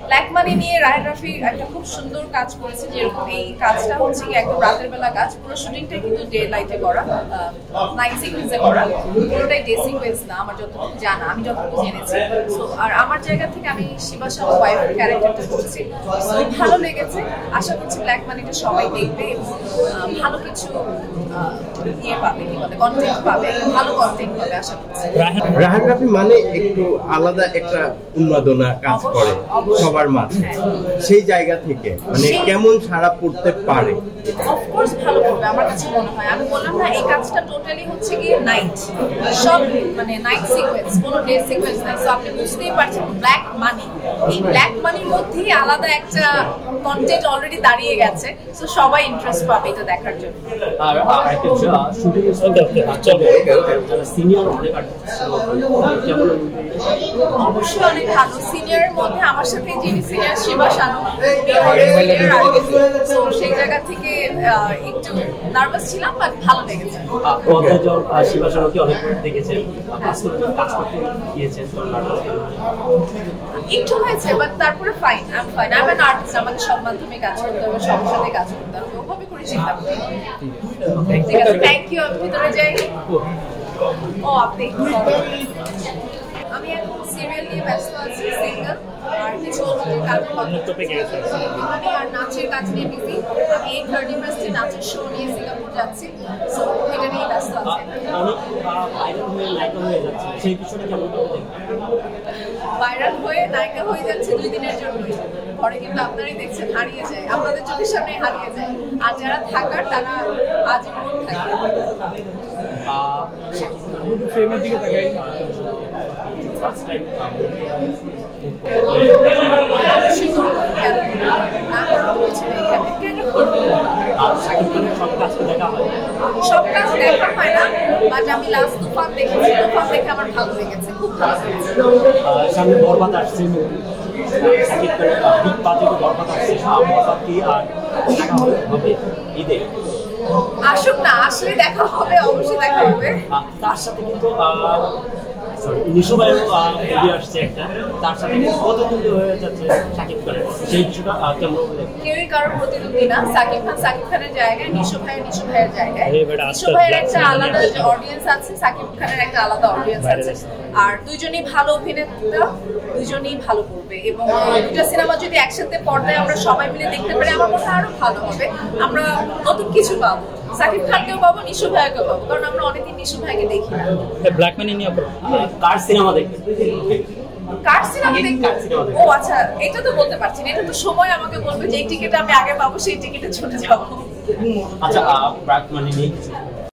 Black money নিয়ে রায়হান রাফি একটা খুব সুন্দর কাজ করেছে, যেরকম এই কাজটা হচ্ছে কি একদম রাতের বেলা কাজ, পুরো শুটিংটা কিন্তু ডে লাইটে করা, নাইট সিকুয়েন্সে করা, পুরোটাই ডে সিকুয়েন্স না আমার যতটুকু জানা, আমি যতটুকু জেনেছি। সো আর আমার জায়গা থেকে আমি শিবা শাহ ওয়াইফ ক্যারেক্টারটা করছি, ভালো লেগেছে। আশা করছি ব্ল্যাক মানিটা সবাই দেখবে এবং ভালো কিছু ইয়ে পাবে, কি বলে কন্টেন্ট পাবে, ভালো কন্টেন্ট পাবে আশা করছি। রায়হান রাফি মানে একটু আলাদা একটা উন্মাদনা কাজ করে সবার মাঝে, সেই জায়গা থেকে মানে কেমন সাড়া পড়তে পারে? অফকোর্স ভালো করবে আমার কাছে মনে হয়। আমি বললাম না এই কাজটা টোটালি হচ্ছে গিয়ে নাইট, সব মানে নাইট সিকোয়েন্স, কোনো ডে সিকোয়েন্স নাই। সো আপনি বুঝতেই পারছেন ব্ল্যাক মানি, এই ব্ল্যাক মানির মধ্যেই আলাদা একটা কন্টেন্ট অলরেডি দাঁড়িয়ে গেছে। সো সবাই ইন্টারেস্ট পাবে এটা দেখার জন্য। আর একটা শুটিং সিনিয়র অনেক অবশ্যই অনেক ভালো। সিনিয়রের মধ্যে আমার সাথে যিনি সিনিয়র শিবা শানু, সেই জায়গা থেকে একটু নার্ভাস ছিলাম, বাট ভালো লেগেছে। শিবা শানুকে অনেক দেখেছেন, কাজ করতে গিয়েছেন, একটু হয়েছে, বাট তারপরে ফাইন, আমি ফাইন। আমি একটা আর্টিস্ট, আমাকে সব মাধ্যমে কাজ করতে হবে, সবার সাথে কাজ করতে হবে, ওভাবে করে চিন্তা করি। ঠিক আছে, থ্যাংক ইউ। আমি ভিতরে যাই। ও আপনি, আমি এখন সিরিয়াল নিয়ে ব্যস্ত আছি, সিঙ্গেল, আর কিছু কাজের কথা আর নাচের কাজ নিয়ে বিজি। আমি এই 31 নাচের শো নিয়ে সিঙ্গাপুর যাচ্ছি, সো এটা নিয়ে ব্যস্ত আছি। ভাইরাল হয়ে নায়িকা হয়ে যাচ্ছে 2 দিনের জন্যই, পরে কিন্তু আপনারাই দেখছেন হারিয়ে যায়, আপনাদের চোখের সামনে হারিয়ে যায়। আর যারা থাকার তারা আজীবন থাকে। ফ্রেমের দিকে তাকাই সব কাজ দেখা হয় না, বাট আমি লাস্ট তুফান দেখেছি, তুফান দেখে আমার ভালো লেগেছে, খুব ভালো লেগেছে। সামনে বরবাদ আসছে, বিগ বাজেটে বরবাদ আসছে, বরবাদ কি আর দেখা হবে ঈদে? আসুক না, আসলে দেখা হবে, অবশ্যই দেখা হবে। তার সাথে কিন্তু নিশো ভাইয়েরও মুভি আসছে একটা, তার সাথে প্রতিদ্বন্দ্বী হয়ে যাচ্ছে শাকিব খানের, সেই বিষয়টা কেমন? কেউই কারোর প্রতিদ্বন্দ্বী না, সাকিব খান সাকিব খানের জায়গায়, নিশো ভাইয়ের জায়গায়। নিশো ভাইয়ের একটা আলাদা অডিয়েন্স আছে, সাকিব খানের একটা আলাদা অডিয়েন্স আছে, আর দুইজনই ভালো অভিনেতা, দুইজনই ভালো করবে। এবং দুটা সিনেমা যদি একসাথে পর্দায় আমরা সবাই মিলে দেখতে পারি, আমার মনে হয় আরো ভালো হবে। আমরা নতুন কিছু পাবো, সাকিব খানকেও পাবো, নিশো ভাইকেও পাবো, কারণ আমরা অনেকদিন নিশো ভাইকে দেখি না। ব্ল্যাক মানি নিয়ে কার সিনেমা দেখবে? কার সিনেমা দেখবে? ও আচ্ছা, এটা তো বলতে পারছি না, এটা তো সময় আমাকে বলবে যে এই টিকিট আমি আগে পাবো, সেই টিকিটে ছুটে যাবো। আচ্ছা, ব্ল্যাক মানি নিয়ে